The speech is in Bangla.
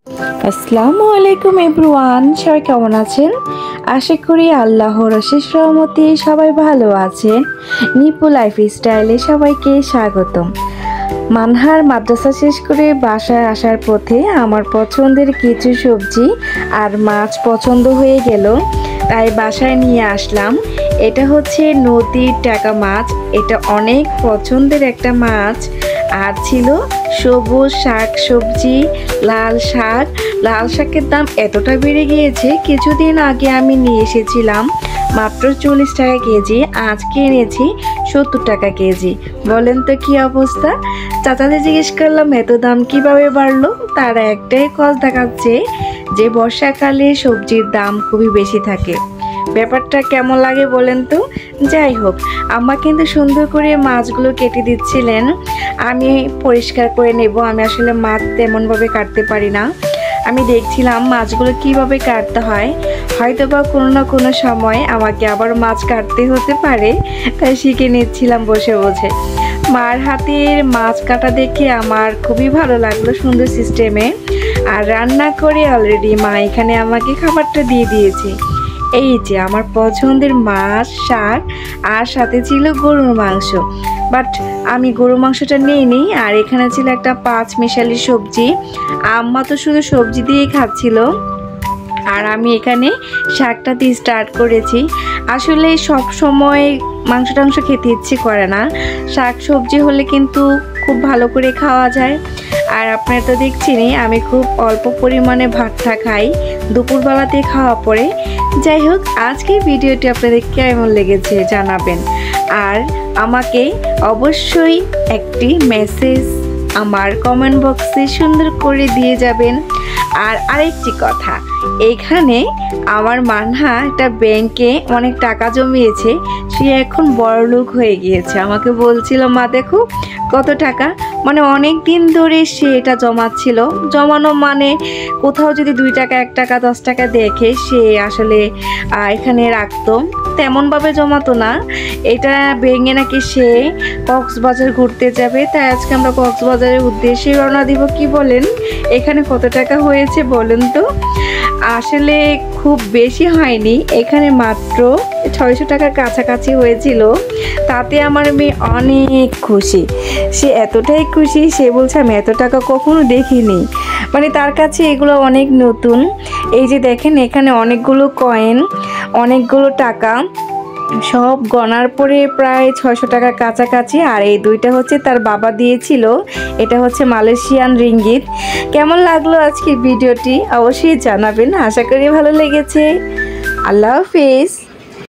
আসসালামু আলাইকুম এভরিওয়ান, সবাই কেমন আছেন? আশা করি আল্লাহর অশেষ রহমতে সবাই ভালো আছেন। নিপু লাইফস্টাইলে সবাইকে স্বাগতম। মানহার মাদ্রাসা শেষ করে বাসায় আসার পথে আমার পছন্দের কিছু সবজি আর মাছ পছন্দ হয়ে গেল, তাই বাসায় নিয়ে আসলাম। এটা হচ্ছে নদীর টাকা মাছ। এটা অনেক পছন্দের একটা মাছ। আর ছিল সবুজ শাক সবজি, লাল শাক। লাল শাকের দাম এতটা বেড়ে গিয়েছে, কিছুদিন আগে আমি নিয়ে এসেছিলাম মাত্র 40 টাকা কেজি, আজকে এনেছি 70 টাকা কেজি। বলেন তো কি অবস্থা? চাচাদের জিজ্ঞেস করলাম এত দাম কিভাবে বাড়লো। তারা একটাই কজ দেখাচ্ছে যে বর্ষাকালে সবজির দাম খুবই বেশি থাকে। ব্যাপারটা কেমন লাগে বলেন তো? যাই হোক, আম্মা কিন্তু সুন্দর করে মাছগুলো কেটে দিচ্ছিলেন। আমি পরিষ্কার করে নেব। আমি আসলে মাছ তেমনভাবে কাটতে পারি না। আমি দেখছিলাম মাছগুলো কিভাবে কাটতে হয়। হয়তো বা কোনো না কোনো সময় আমাকে আবার মাছ কাটতে হতে পারে, তাই শিখে নিচ্ছিলাম বসে বসে। মার হাতের মাছ কাটা দেখে আমার খুবই ভালো লাগলো, সুন্দর সিস্টেমে। আর রান্না করে অলরেডি মা এখানে আমাকে খাবারটা দিয়ে দিয়েছে। এই যে আমার পছন্দের মাছ, শাক, আর সাথে ছিল গরুর মাংস। বাট আমি গরুর মাংসটা নিইনি। আর এখানে ছিল একটা 5 মিশালি সবজি। আম্মা তো শুধু সবজি দিয়েই খাচ্ছিল, আর আমি এখানে শাকটা দিয়ে স্টার্ট করেছি। আসলে সব সময় মাংস টাংস খেতে ইচ্ছে করে না, শাক সবজি হলে কিন্তু খুব ভালো করে খাওয়া যায়। আর আপনারা তো দেখছেনই আমি খুব অল্প পরিমাণে ভাতটা খাই দুপুরবেলাতে খাওয়া পরে। যাই হোক, আজকের ভিডিওটি আপনাদের কেমন লেগেছে জানাবেন। আর আমাকে অবশ্যই একটি মেসেজ আমার কমেন্ট বক্সে সুন্দর করে দিয়ে যাবেন। আর আরেকটি কথা, এখানে আমার মানহা একটা ব্যাংকে অনেক টাকা জমিয়েছে। সে এখন বড়লোক হয়ে গিয়েছে। আমাকে বলছিল, মা দেখো কত টাকা। মানে অনেক দিন ধরে সে এটা জমাচ্ছিল। জমানো মানে কোথাও যদি 2 টাকা 1 টাকা 10 টাকা দেখে সে আসলে এখানে রাখতো, তেমনভাবে জমাতো না। এটা ভেঙে নাকি সে কক্সবাজার ঘুরতে যাবে, তাই আজকে আমরা কক্সবাজারের উদ্দেশ্যে রওনা দিব। কি বলেন, এখানে কত টাকা হয়েছে বলেন তো? আসলে খুব বেশি হয়নি, এখানে মাত্র 600 টাকার কাছাকাছি হয়েছিল। তাতে আমার মেয়ে অনেক খুশি। সে এতটাই খুশি, সে বলছে আমি এত টাকা কখনো দেখিনি। মানে তার কাছে এগুলো অনেক নতুন। এই যে দেখেন, এখানে অনেকগুলো কয়েন, অনেকগুলো টাকা, সব গণার পরে প্রায় 600 টাকার কাছাকাছি। আর এই দুইটা হচ্ছে তার বাবা দিয়েছিল, এটা হচ্ছে মালয়েশিয়ান রিঙ্গিত। কেমন লাগলো আজকে ভিডিওটি অবশ্যই জানাবেন। আশা করি ভালো লেগেছে। আল্লাহ হাফেজ।